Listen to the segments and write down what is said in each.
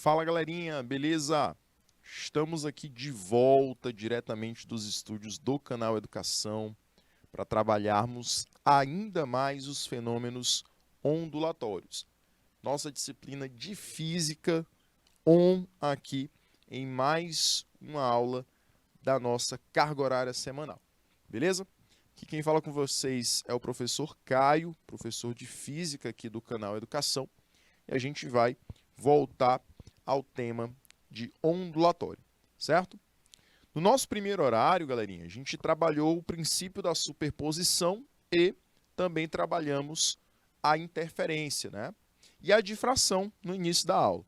Fala galerinha, beleza? Estamos aqui de volta diretamente dos estúdios do canal Educação para trabalharmos ainda mais os fenômenos ondulatórios. Nossa disciplina de física aqui em mais uma aula da nossa carga horária semanal, beleza? Aqui quem fala com vocês é o professor Caio, professor de física aqui do canal Educação, e a gente vai voltar ao tema de ondulatório, certo? No nosso primeiro horário, galerinha, a gente trabalhou o princípio da superposição e também trabalhamos a interferência, né? E a difração no início da aula.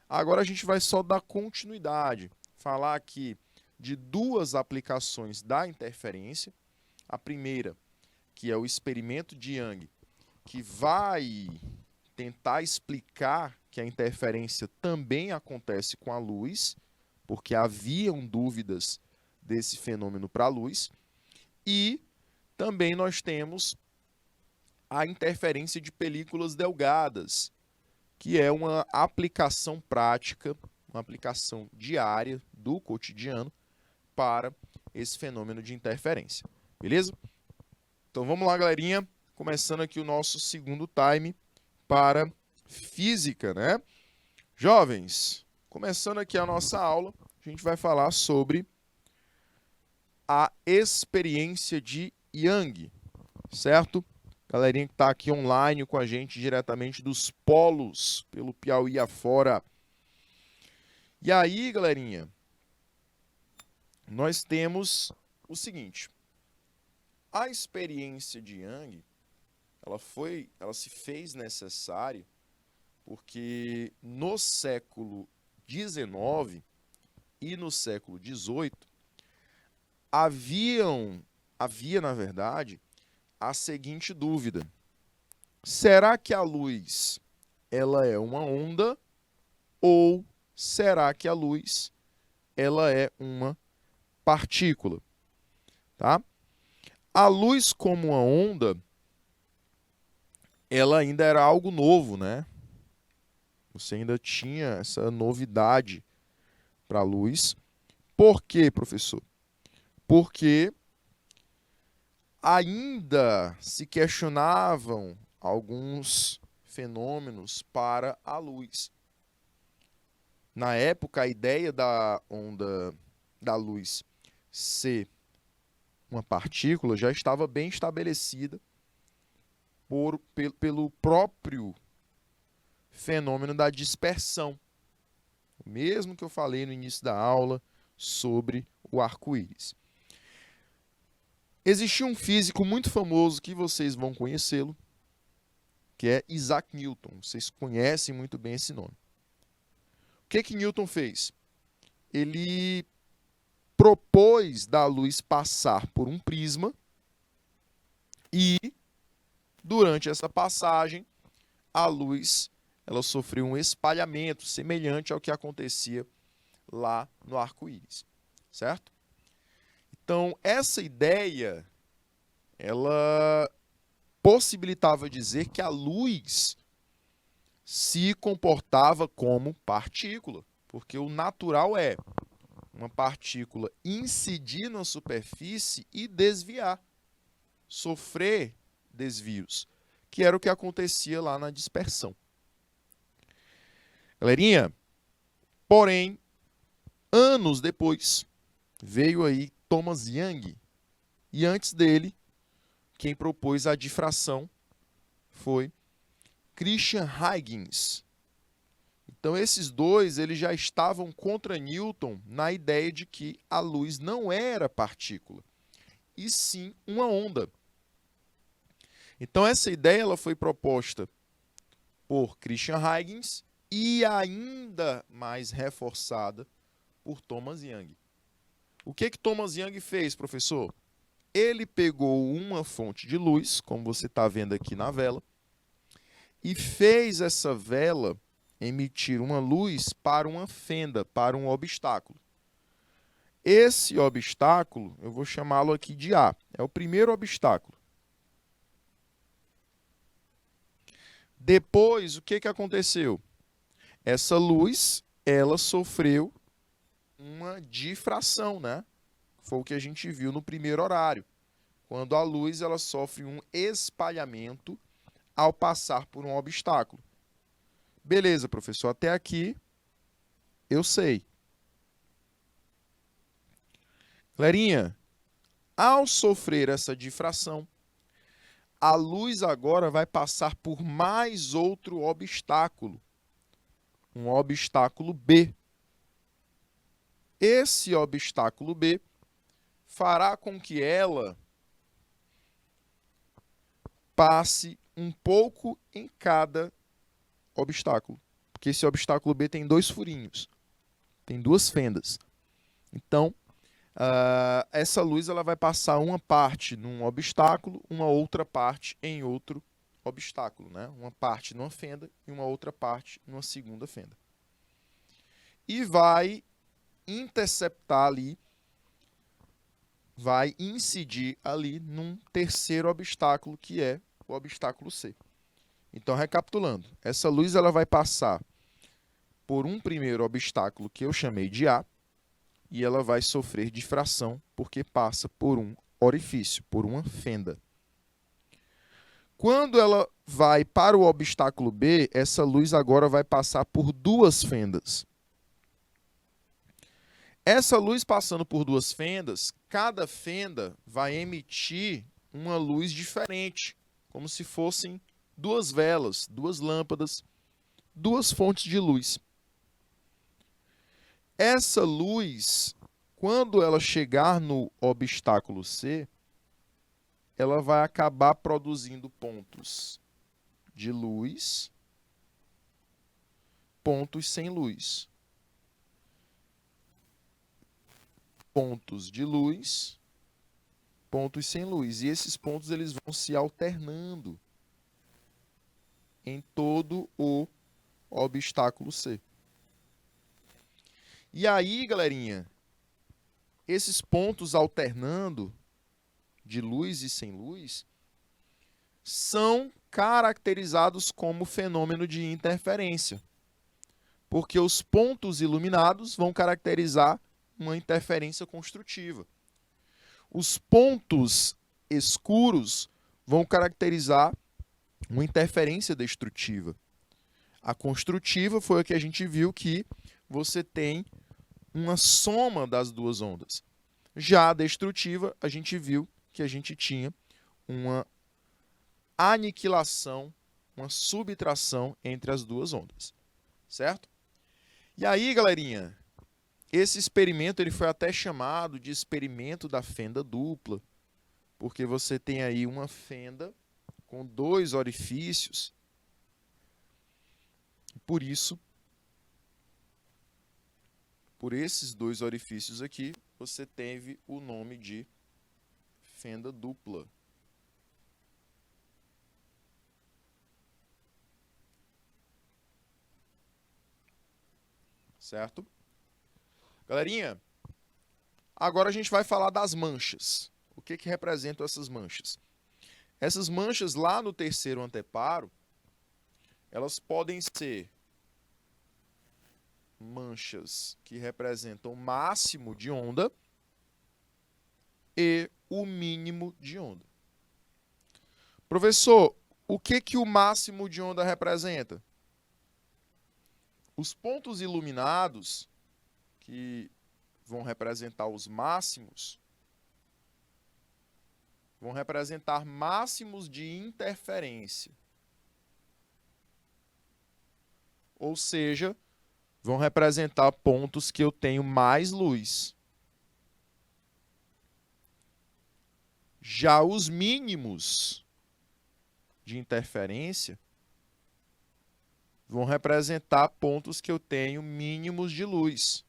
Agora a gente vai só dar continuidade, falar aqui de duas aplicações da interferência. A primeira, que é o experimento de Young, que vai tentar explicar que a interferência também acontece com a luz, porque haviam dúvidas desse fenômeno para a luz. E também nós temos a interferência de películas delgadas, que é uma aplicação prática, uma aplicação diária do cotidiano para esse fenômeno de interferência. Beleza? Então vamos lá, galerinha. Começando aqui o nosso segundo time para física, né? Jovens, começando aqui a nossa aula, a gente vai falar sobre a experiência de Young, certo? Galerinha que está aqui online com a gente diretamente dos polos, pelo Piauí afora. E aí, galerinha, nós temos o seguinte. A experiência de Young, ela se fez necessária porque no século XIX e no século XVIII havia, na verdade, a seguinte dúvida. Será que a luz ela é uma onda ou será que a luz ela é uma partícula? Tá? A luz como uma onda, ela ainda era algo novo, né? Você ainda tinha essa novidade para a luz. Por quê, professor? Porque ainda se questionavam alguns fenômenos para a luz. Na época, a ideia da onda da luz ser uma partícula já estava bem estabelecida pelo próprio fenômeno da dispersão. O mesmo que eu falei no início da aula sobre o arco-íris. Existia um físico muito famoso que vocês vão conhecê-lo, que é Isaac Newton. Vocês conhecem muito bem esse nome. O que Newton fez? Ele propôs da luz passar por um prisma e, durante essa passagem, a luz ela sofreu um espalhamento semelhante ao que acontecia lá no arco-íris, certo? Então, essa ideia, ela possibilitava dizer que a luz se comportava como partícula, porque o natural é uma partícula incidir na superfície e desviar, sofrer desvios, que era o que acontecia lá na dispersão. Galerinha, porém, anos depois, veio aí Thomas Young, e antes dele, quem propôs a difração foi Christian Huygens. Então, esses dois eles já estavam contra Newton na ideia de que a luz não era partícula, e sim uma onda. Então, essa ideia ela foi proposta por Christian Huygens e ainda mais reforçada por Thomas Young. O que Thomas Young fez, professor? Ele pegou uma fonte de luz, como você está vendo aqui na vela, e fez essa vela emitir uma luz para uma fenda, para um obstáculo. Esse obstáculo, eu vou chamá-lo aqui de A. É o primeiro obstáculo. Depois, o que aconteceu? essa luz, ela sofreu uma difração, né? Foi o que a gente viu no primeiro horário. Quando a luz ela sofre um espalhamento ao passar por um obstáculo. Beleza, professor, até aqui eu sei. Galerinha, ao sofrer essa difração, a luz agora vai passar por mais outro obstáculo, um obstáculo B. Esse obstáculo B fará com que ela passe um pouco em cada obstáculo, porque esse obstáculo B tem 2 furinhos, tem 2 fendas. Então, essa luz ela vai passar uma parte num obstáculo, uma outra parte em outro obstáculo, né? Uma parte numa fenda e uma outra parte numa segunda fenda. E vai interceptar ali, vai incidir ali num terceiro obstáculo, que é o obstáculo C. Então, recapitulando, essa luz ela vai passar por um primeiro obstáculo que eu chamei de A, e ela vai sofrer difração porque passa por um orifício, por uma fenda. Quando ela vai para o obstáculo B, essa luz agora vai passar por 2 fendas. Essa luz passando por 2 fendas, cada fenda vai emitir uma luz diferente, como se fossem 2 velas, 2 lâmpadas, 2 fontes de luz. Essa luz, quando ela chegar no obstáculo C, ela vai acabar produzindo pontos de luz, pontos sem luz. Pontos de luz, pontos sem luz. E esses pontos eles vão se alternando em todo o obstáculo C. E aí, galerinha, esses pontos alternando de luz e sem luz são caracterizados como fenômeno de interferência, porque os pontos iluminados vão caracterizar uma interferência construtiva. Os pontos escuros vão caracterizar uma interferência destrutiva. A construtiva foi a que a gente viu que você tem uma soma das 2 ondas. Já a destrutiva, a gente viu que a gente tinha uma aniquilação, uma subtração entre as 2 ondas. Certo? E aí, galerinha, esse experimento ele foi até chamado de experimento da fenda dupla, porque você tem aí uma fenda com 2 orifícios. Por isso, por esses 2 orifícios aqui, você teve o nome de fenda dupla. Certo? Galerinha, agora a gente vai falar das manchas. O que representam essas manchas? Essas manchas lá no terceiro anteparo, elas podem ser manchas que representam o máximo de onda e o mínimo de onda. Professor, o que o máximo de onda representa? Os pontos iluminados, que vão representar os máximos, vão representar máximos de interferência. Ou seja, vão representar pontos que eu tenho mais luz. Já os mínimos de interferência vão representar pontos que eu tenho mínimos de luz.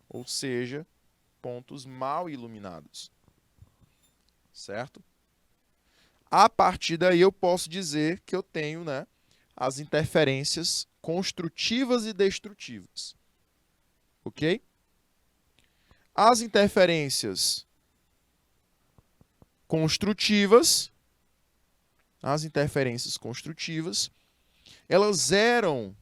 Ou seja, pontos mal iluminados. Certo? A partir daí eu posso dizer que eu tenho, né, as interferências construtivas e destrutivas. Ok? As interferências construtivas, elas eram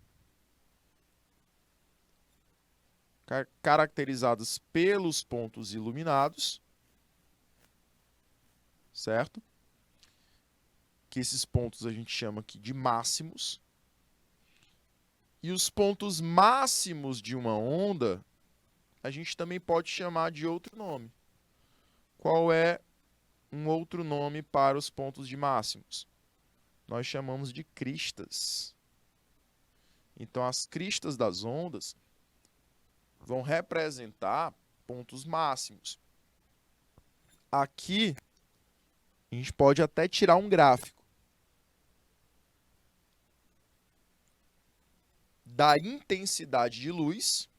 caracterizadas pelos pontos iluminados, certo? Que esses pontos a gente chama aqui de máximos. E os pontos máximos de uma onda, a gente também pode chamar de outro nome. Qual é um outro nome para os pontos de máximos? Nós chamamos de cristas. Então, as cristas das ondas vão representar pontos máximos. Aqui, a gente pode até tirar um gráfico da intensidade de luz,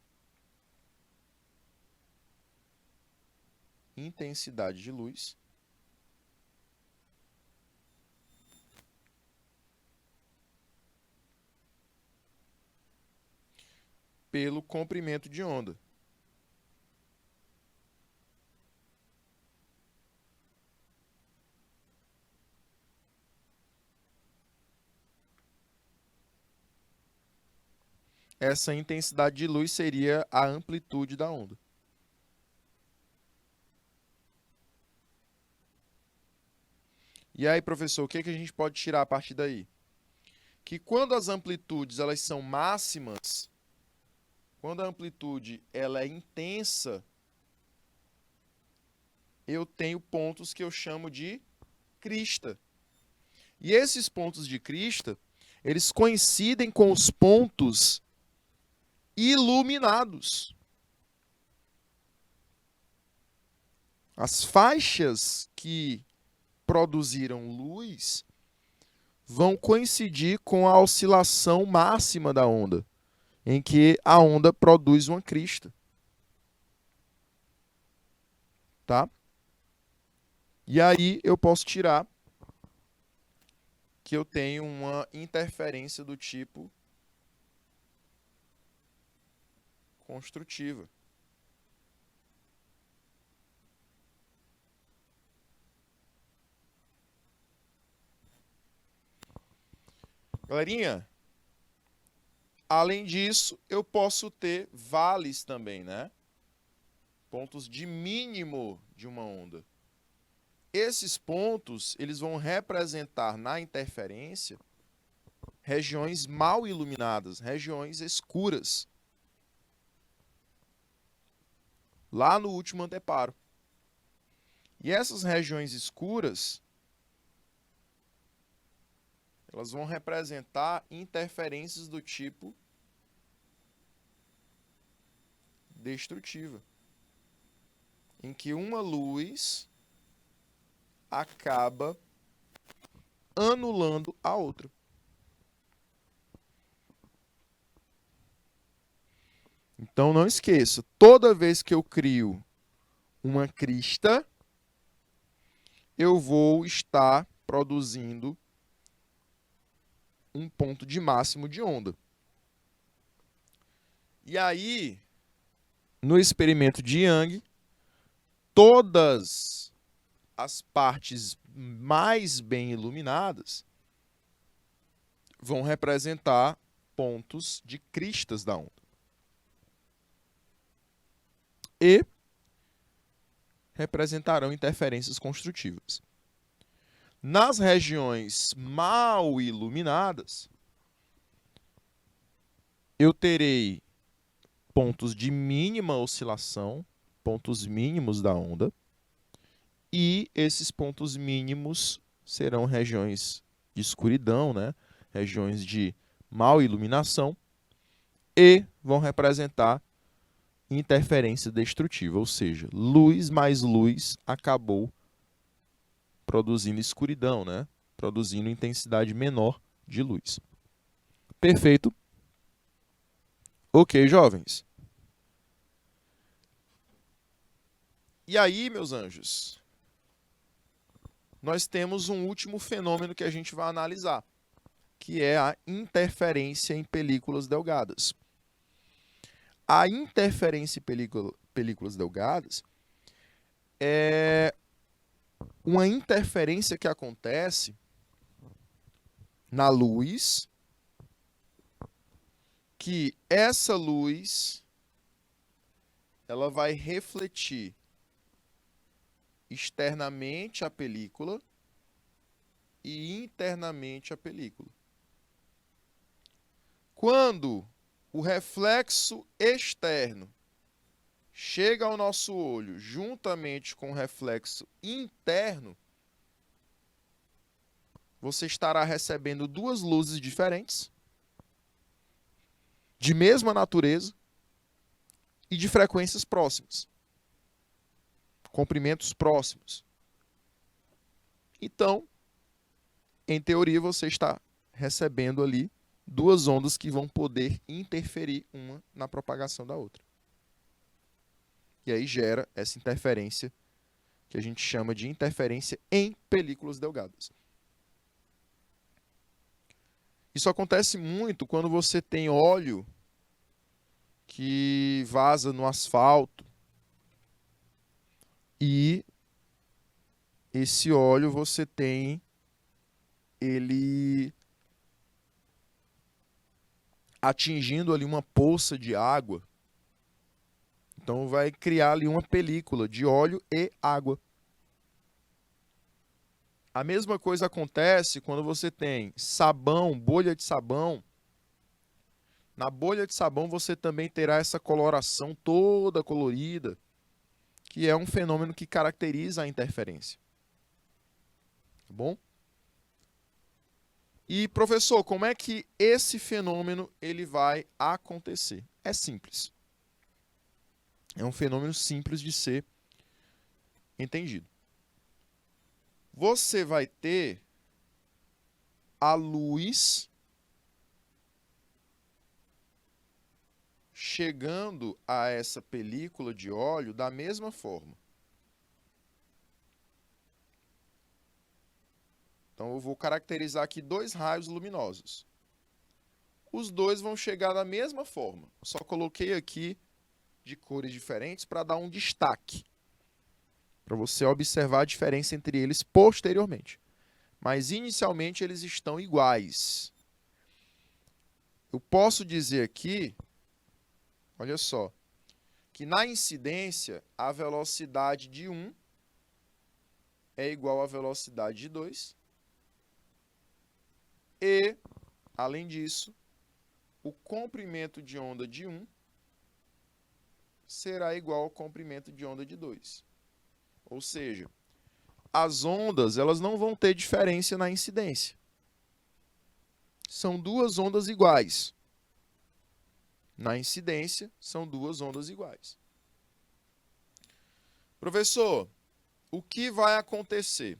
pelo comprimento de onda. Essa intensidade de luz seria a amplitude da onda. E aí, professor, o que a gente pode tirar a partir daí? Que quando as amplitudes elas são máximas, quando a amplitude ela é intensa, eu tenho pontos que eu chamo de crista. E esses pontos de crista, eles coincidem com os pontos iluminados. As faixas que produziram luz vão coincidir com a oscilação máxima da onda, em que a onda produz uma crista. Tá? E aí eu posso tirar que eu tenho uma interferência do tipo construtiva. Galerinha, além disso, eu posso ter vales também, né? Pontos de mínimo de uma onda. Esses pontos, eles vão representar na interferência regiões mal iluminadas, regiões escuras. Lá no último anteparo. E essas regiões escuras, elas vão representar interferências do tipo destrutiva, em que uma luz acaba anulando a outra. Então não esqueça, toda vez que eu crio uma crista, eu vou estar produzindo um ponto de máximo de onda. E aí, no experimento de Young, todas as partes mais bem iluminadas vão representar pontos de cristas da onda. E representarão interferências construtivas. Nas regiões mal iluminadas, eu terei pontos de mínima oscilação, pontos mínimos da onda, e esses pontos mínimos serão regiões de escuridão, né? Regiões de mal iluminação, e vão representar interferência destrutiva, ou seja, luz mais luz acabou produzindo escuridão, né? Produzindo intensidade menor de luz. Perfeito? Ok, jovens. E aí, meus anjos, nós temos um último fenômeno que a gente vai analisar, que é a interferência em películas delgadas. A interferência em películas delgadas é uma interferência que acontece na luz, que essa luz ela vai refletir externamente a película e internamente a película. Quando o reflexo externo chega ao nosso olho juntamente com o reflexo interno, você estará recebendo duas luzes diferentes, de mesma natureza e de frequências próximas, comprimentos próximos. Então, em teoria, você está recebendo ali duas ondas que vão poder interferir uma na propagação da outra. E aí gera essa interferência que a gente chama de interferência em películas delgadas. Isso acontece muito quando você tem óleo que vaza no asfalto e esse óleo você tem ele atingindo ali uma poça de água. Então vai criar ali uma película de óleo e água. A mesma coisa acontece quando você tem sabão, bolha de sabão. Na bolha de sabão você também terá essa coloração toda colorida, que é um fenômeno que caracteriza a interferência. Tá bom? E, professor, como é que esse fenômeno ele vai acontecer? É simples. É um fenômeno simples de ser entendido. Você vai ter a luz chegando a essa película de óleo da mesma forma. Então eu vou caracterizar aqui dois raios luminosos. Os dois vão chegar da mesma forma. Eu só coloquei aqui de cores diferentes para dar um destaque, para você observar a diferença entre eles posteriormente. Mas inicialmente eles estão iguais. Eu posso dizer aqui, olha só, que na incidência a velocidade de 1 é igual à velocidade de 2. E, além disso, o comprimento de onda de 1 será igual ao comprimento de onda de 2. Ou seja, as ondas elas não vão ter diferença na incidência. São duas ondas iguais. Na incidência, são duas ondas iguais. Professor, o que vai acontecer?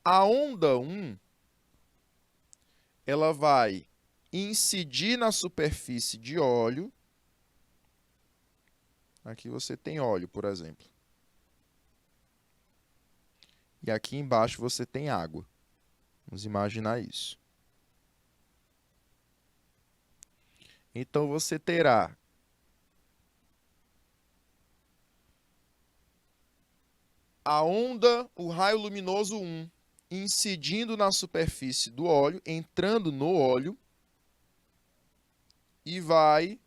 A onda 1, ela vai incidir na superfície de óleo. Aqui você tem óleo, por exemplo. E aqui embaixo você tem água. Vamos imaginar isso. Então você terá a onda, o raio luminoso 1, incidindo na superfície do óleo, entrando no óleo, e vai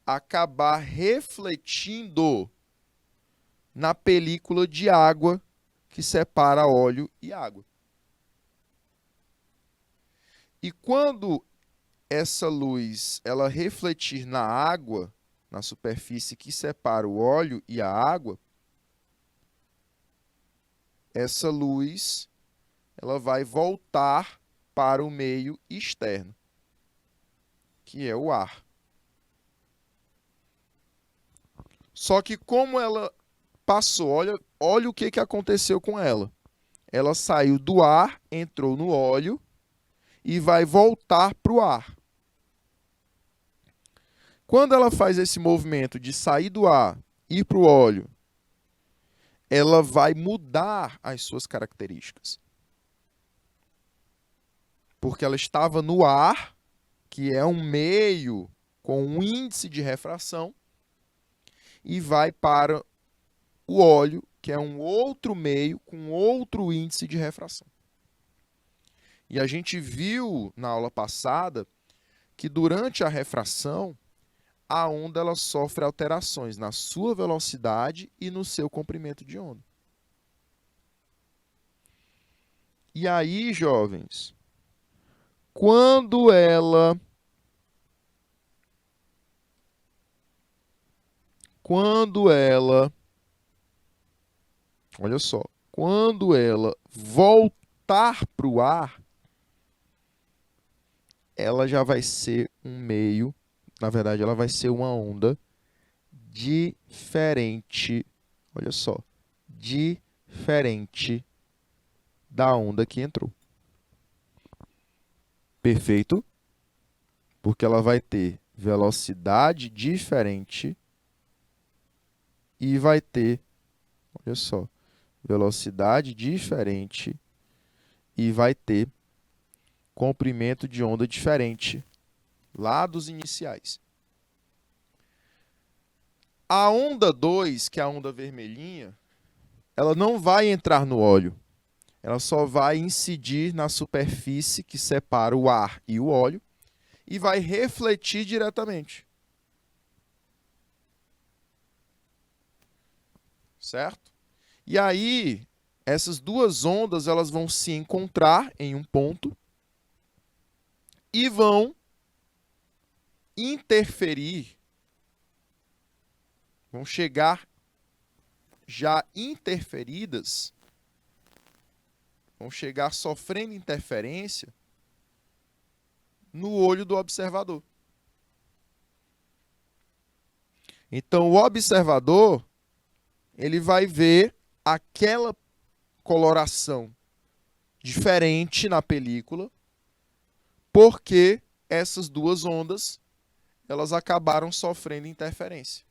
acabar refletindo na película de água que separa óleo e água. E quando essa luz ela refletir na água, na superfície que separa o óleo e a água, essa luz ela vai voltar para o meio externo, que é o ar. Só que como ela passou, olha o que aconteceu com ela. Ela saiu do ar, entrou no óleo e vai voltar para o ar. Quando ela faz esse movimento de sair do ar, ir para o óleo, ela vai mudar as suas características. Porque ela estava no ar, que é um meio com um índice de refração, e vai para o óleo, que é um outro meio com outro índice de refração. E a gente viu na aula passada que durante a refração, a onda ela sofre alterações na sua velocidade e no seu comprimento de onda. E aí, jovens, quando ela olha só, quando ela voltar para o ar, ela já vai ser um meio, na verdade, ela vai ser uma onda diferente, olha só, diferente da onda que entrou. Perfeito? Porque ela vai ter velocidade diferente e vai ter, olha só, velocidade diferente e vai ter comprimento de onda diferente lá dos iniciais. A onda 2, que é a onda vermelhinha, ela não vai entrar no óleo. Ela só vai incidir na superfície que separa o ar e o óleo e vai refletir diretamente. Certo? E aí, essas duas ondas elas vão se encontrar em um ponto e vão interferir, vão chegar já interferidas, vão chegar sofrendo interferência no olho do observador. Então, o observador ele vai ver aquela coloração diferente na película, porque essas duas ondas elas acabaram sofrendo interferência.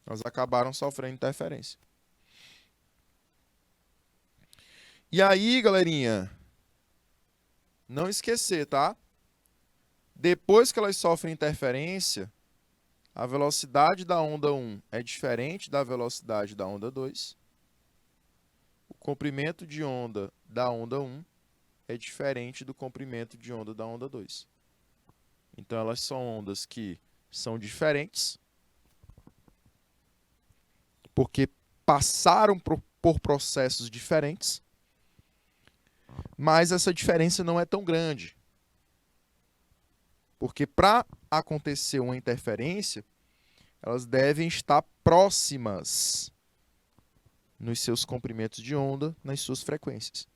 Elas acabaram sofrendo interferência. E aí, galerinha, não esquecer, tá? Depois que elas sofrem interferência, a velocidade da onda 1 é diferente da velocidade da onda 2. O comprimento de onda da onda 1 é diferente do comprimento de onda da onda 2. Então, elas são ondas que são diferentes, porque passaram por processos diferentes, mas essa diferença não é tão grande. Porque para acontecer uma interferência, elas devem estar próximas nos seus comprimentos de onda, nas suas frequências.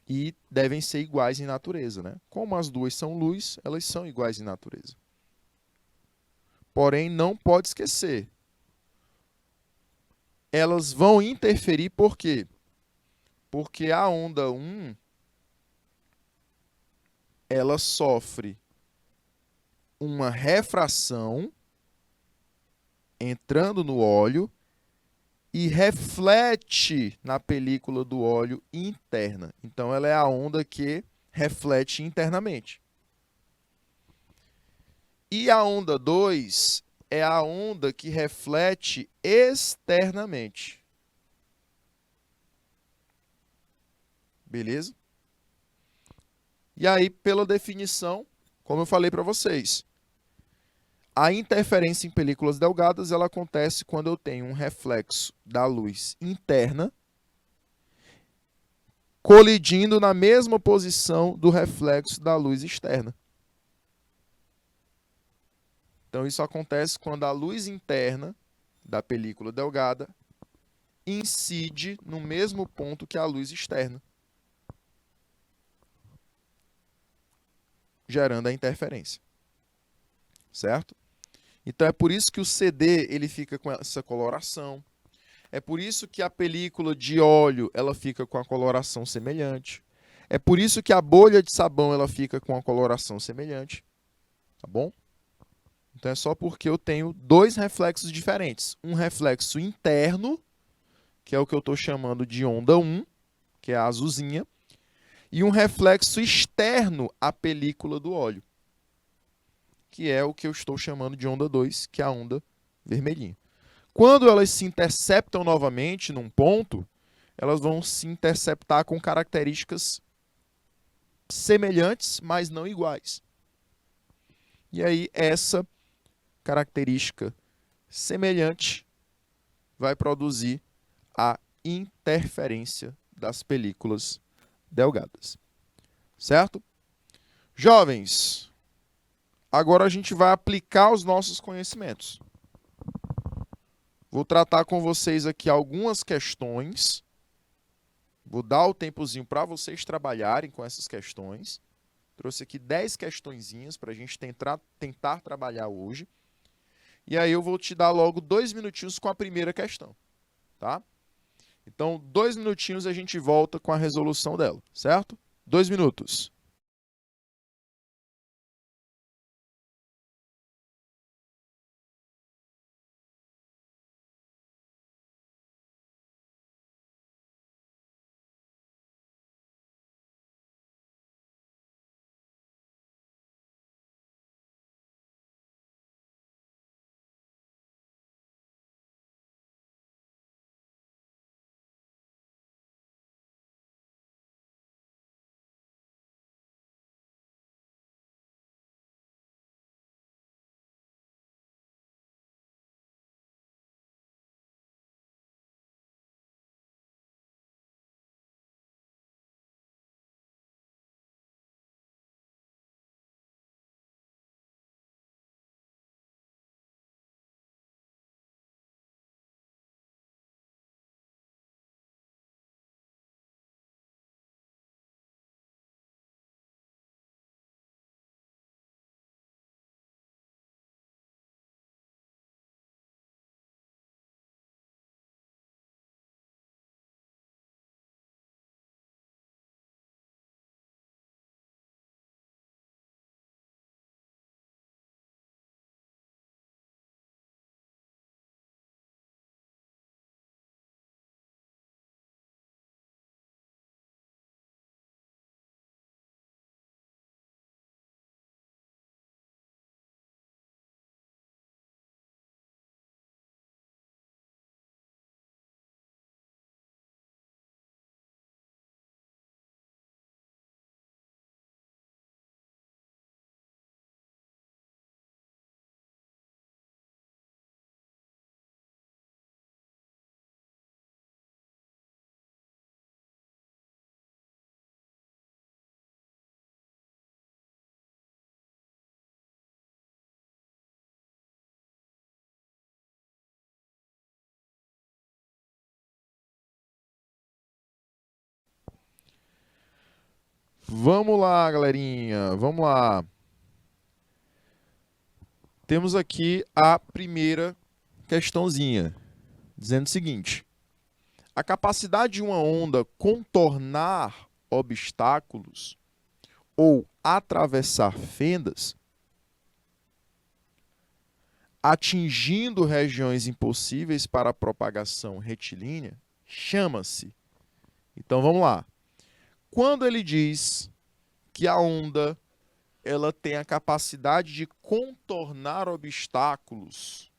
E devem ser iguais em natureza, né? Como as duas são luz, elas são iguais em natureza. Porém, não pode esquecer. Elas vão interferir por quê? Porque a onda 1 ela sofre uma refração entrando no óleo e reflete na película do óleo interna. Então, ela é a onda que reflete internamente. E a onda 2 é a onda que reflete externamente. Beleza? E aí, pela definição, como eu falei para vocês, a interferência em películas delgadas ela acontece quando eu tenho um reflexo da luz interna colidindo na mesma posição do reflexo da luz externa. Então, isso acontece quando a luz interna da película delgada incide no mesmo ponto que a luz externa, gerando a interferência. Certo? Então, é por isso que o CD ele fica com essa coloração. É por isso que a película de óleo ela fica com a coloração semelhante. É por isso que a bolha de sabão ela fica com a coloração semelhante. Tá bom? Então é só porque eu tenho dois reflexos diferentes. Um reflexo interno, que é o que eu estou chamando de onda 1, que é a azulzinha, e um reflexo externo à película do óleo, que é o que eu estou chamando de onda 2, que é a onda vermelhinha. Quando elas se interceptam novamente num ponto, elas vão se interceptar com características semelhantes, mas não iguais. E aí, essa característica semelhante vai produzir a interferência das películas delgadas. Certo? Jovens, agora a gente vai aplicar os nossos conhecimentos. Vou tratar com vocês aqui algumas questões. Vou dar o tempozinho para vocês trabalharem com essas questões. Trouxe aqui 10 questõezinhas para a gente tentar trabalhar hoje. E aí eu vou te dar logo 2 minutinhos com a primeira questão. Tá? Então, 2 minutinhos a gente volta com a resolução dela, certo? 2 minutos. Vamos lá, galerinha. Vamos lá. Temos aqui a primeira questãozinha, dizendo o seguinte: a capacidade de uma onda contornar obstáculos ou atravessar fendas, atingindo regiões impossíveis para a propagação retilínea, chama-se. Então vamos lá. Quando ele diz que a onda ela tem a capacidade de contornar obstáculos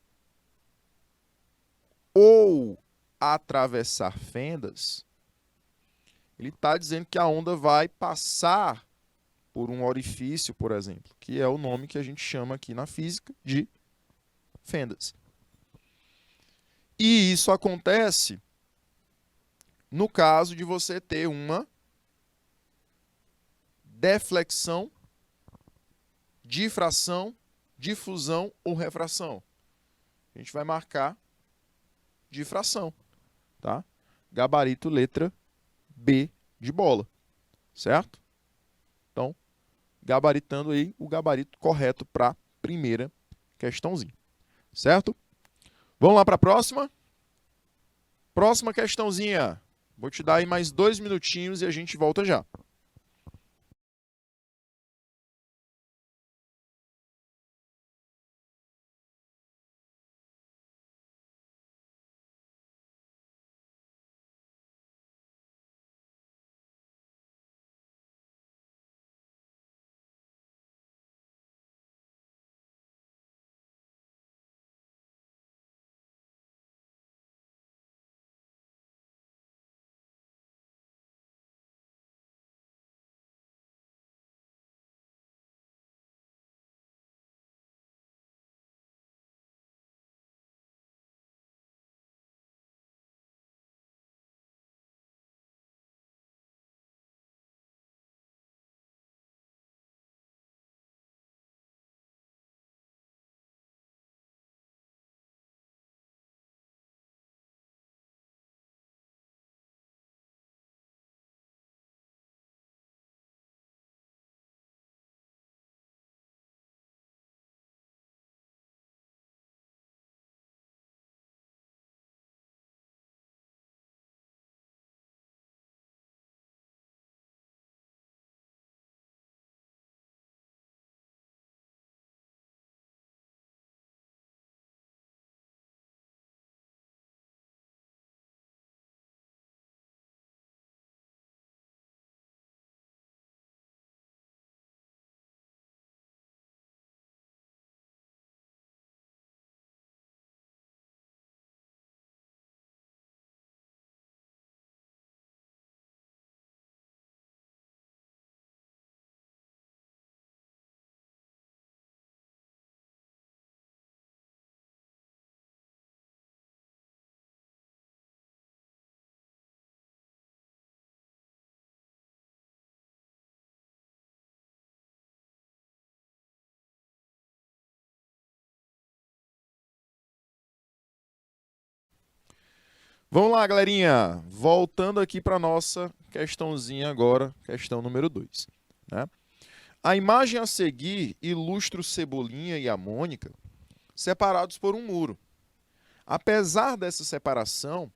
ou atravessar fendas, ele está dizendo que a onda vai passar por um orifício, por exemplo, que é o nome que a gente chama aqui na física de fendas. E isso acontece no caso de você ter uma deflexão, difração, difusão ou refração. A gente vai marcar difração, tá? Gabarito letra B de bola, certo? Então, gabaritando aí o gabarito correto para a primeira questãozinha, certo? Vamos lá para a próxima? Próxima questãozinha. Vou te dar aí mais 2 minutinhos e a gente volta já. Vamos lá, galerinha. Voltando aqui para nossa questãozinha agora, questão número 2. Né? A imagem a seguir ilustra o Cebolinha e a Mônica separados por um muro. Apesar dessa separação,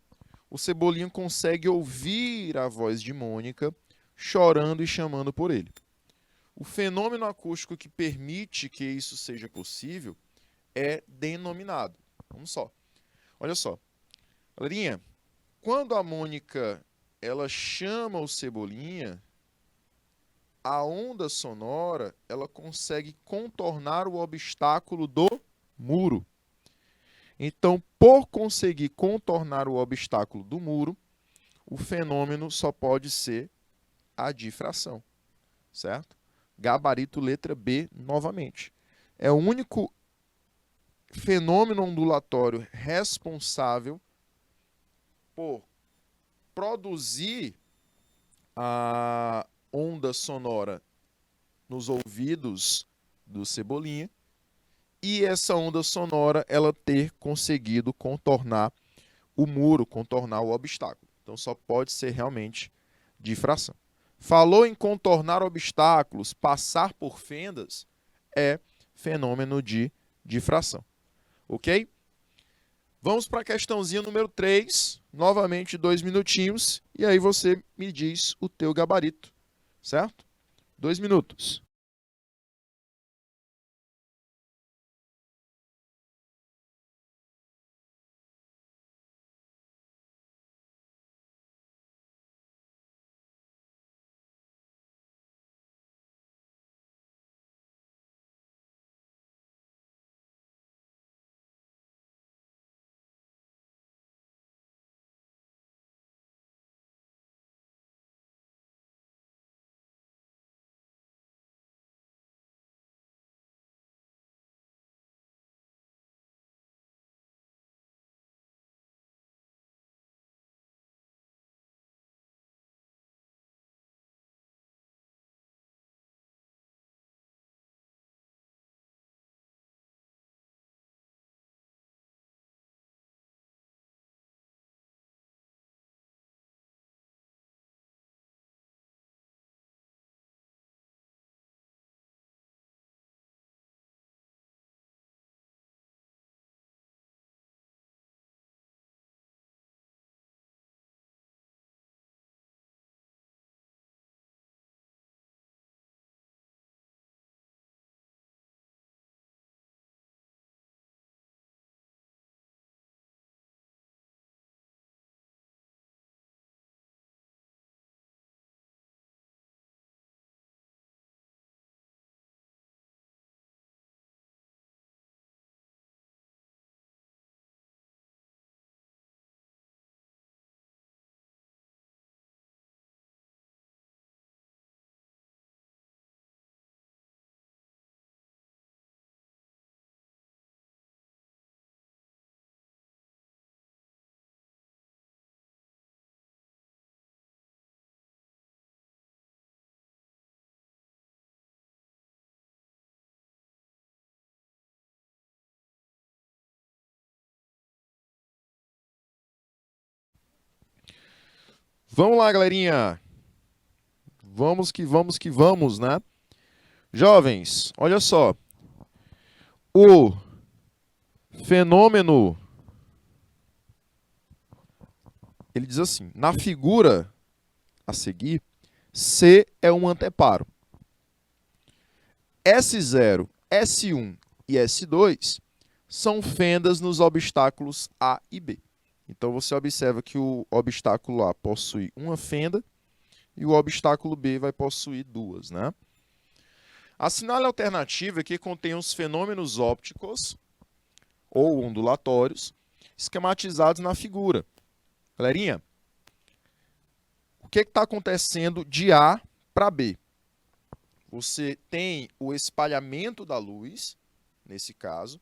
o Cebolinha consegue ouvir a voz de Mônica chorando e chamando por ele. O fenômeno acústico que permite que isso seja possível é denominado. Vamos só. Olha só. Galerinha, quando a Mônica ela chama o Cebolinha, a onda sonora ela consegue contornar o obstáculo do muro. Então, por conseguir contornar o obstáculo do muro, o fenômeno só pode ser a difração, certo? Gabarito letra B novamente. É o único fenômeno ondulatório responsável por produzir a onda sonora nos ouvidos do Cebolinha e essa onda sonora ela ter conseguido contornar o muro, contornar o obstáculo. Então só pode ser realmente difração. Falou em contornar obstáculos, passar por fendas, é fenômeno de difração. Ok? Vamos para a questãozinha número 3, novamente 2 minutinhos, e aí você me diz o teu gabarito, certo? 2 minutos. Vamos lá, galerinha. Vamos que vamos que vamos, né? Jovens, olha só. O fenômeno, ele diz assim, na figura a seguir, C é um anteparo. S0, S1 e S2 são fendas nos obstáculos A e B. Então você observa que o obstáculo A possui uma fenda e o obstáculo B vai possuir duas, né? Assinale a alternativa que contém os fenômenos ópticos ou ondulatórios esquematizados na figura. Galerinha, o que está acontecendo de A para B? Você tem o espalhamento da luz, nesse caso,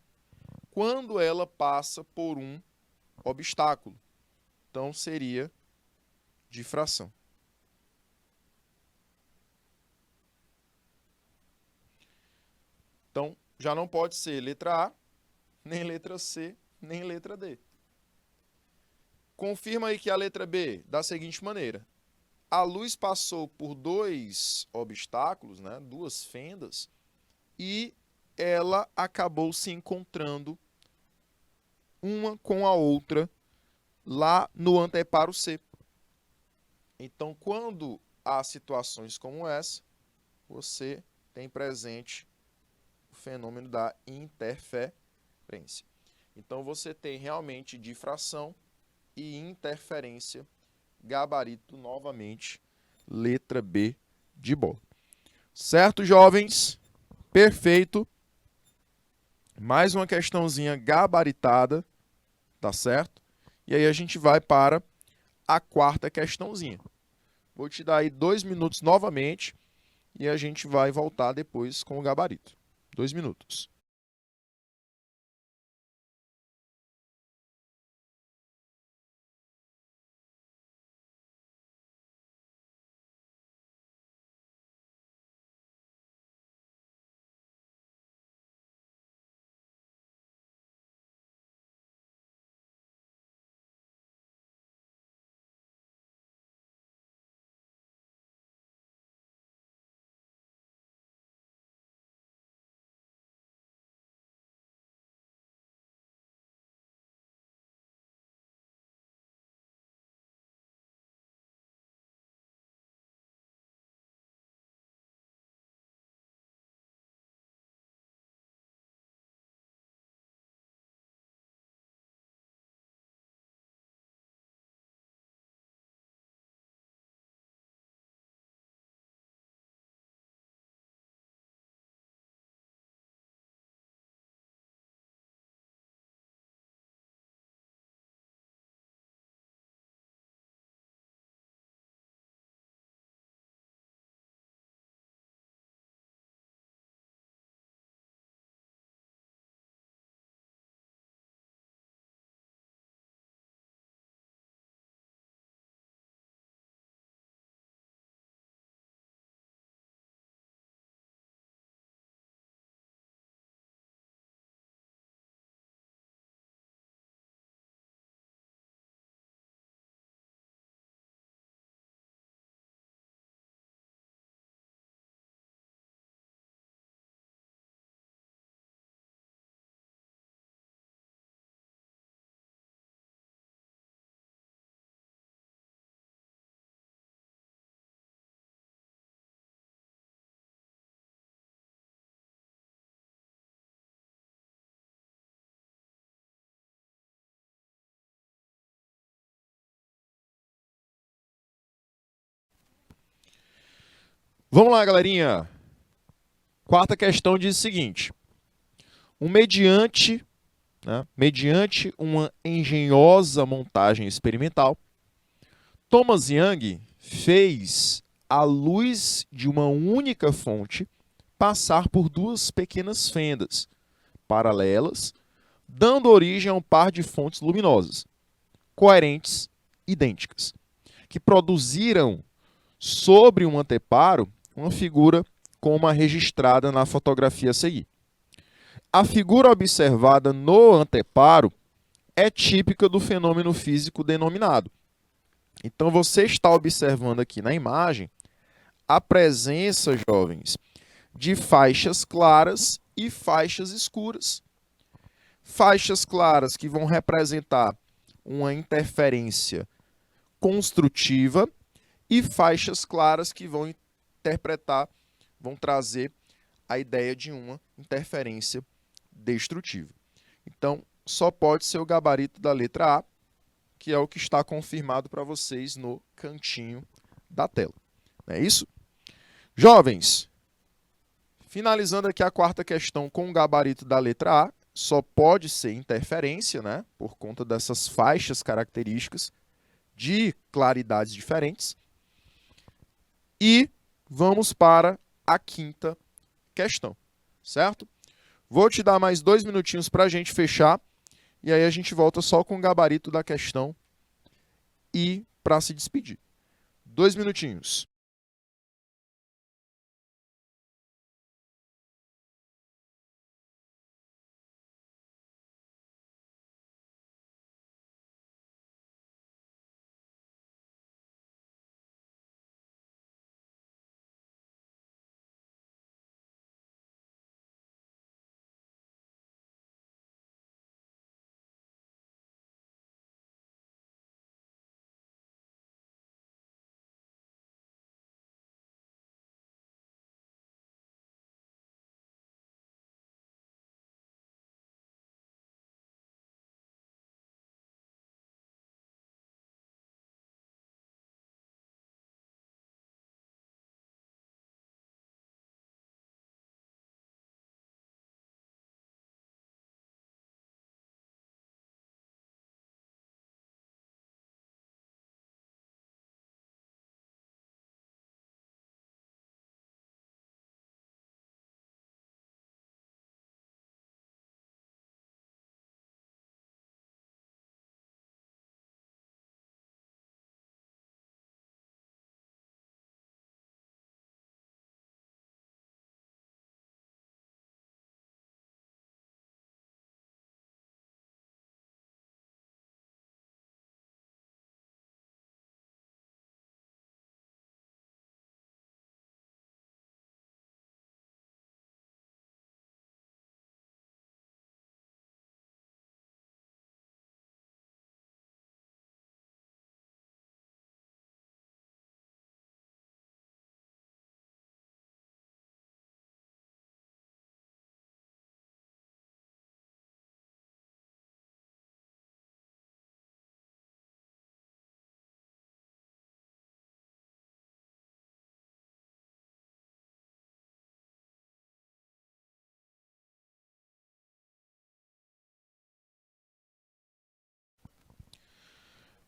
quando ela passa por um obstáculo. Então, seria difração. Então, já não pode ser letra A, nem letra C, nem letra D. Confirma aí que a letra B, da seguinte maneira. A luz passou por dois obstáculos, né, duas fendas, e ela acabou se encontrando uma com a outra lá no anteparo C. Então, quando há situações como essa, você tem presente o fenômeno da interferência. Então, você tem realmente difração e interferência, gabarito novamente, letra B de bola. Certo, jovens? Perfeito. Mais uma questãozinha gabaritada, tá certo? E aí a gente vai para a quarta questãozinha. Vou te dar aí 2 minutos novamente e a gente vai voltar depois com o gabarito. 2 minutos. Vamos lá, galerinha. Quarta questão diz o seguinte. Mediante uma engenhosa montagem experimental, Thomas Young fez a luz de uma única fonte passar por duas pequenas fendas paralelas, dando origem a um par de fontes luminosas, coerentes, idênticas, que produziram sobre um anteparo uma figura como a registrada na fotografia a seguir. A figura observada no anteparo é típica do fenômeno físico denominado. Então, você está observando aqui na imagem a presença, jovens, de faixas claras e faixas escuras. Faixas claras que vão representar uma interferência construtiva e faixas claras que vão vão trazer a ideia de uma interferência destrutiva. Então, só pode ser o gabarito da letra A, que é o que está confirmado para vocês no cantinho da tela. Não é isso? Jovens, finalizando aqui a quarta questão com o gabarito da letra A, só pode ser interferência, né, por conta dessas faixas características de claridades diferentes. E vamos para a quinta questão, certo? Vou te dar mais 2 minutinhos para a gente fechar, e aí a gente volta só com o gabarito da questão e para se despedir. 2 minutinhos.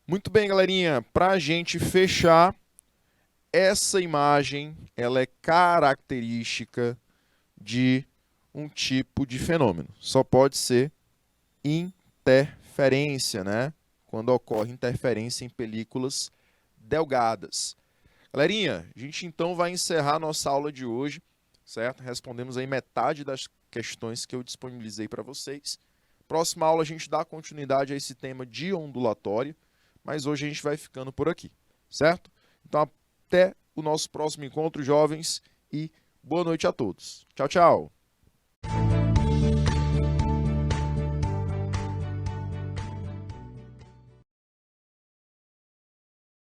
Muito bem, galerinha. Para a gente fechar, essa imagem ela é característica de um tipo de fenômeno. Só pode ser interferência, né? Quando ocorre interferência em películas delgadas. Galerinha, a gente então vai encerrar nossa aula de hoje, certo? Respondemos aí metade das questões que eu disponibilizei para vocês. Próxima aula a gente dá continuidade a esse tema de ondulatório, mas hoje a gente vai ficando por aqui, certo? Então até o nosso próximo encontro, jovens, e boa noite a todos. Tchau, tchau!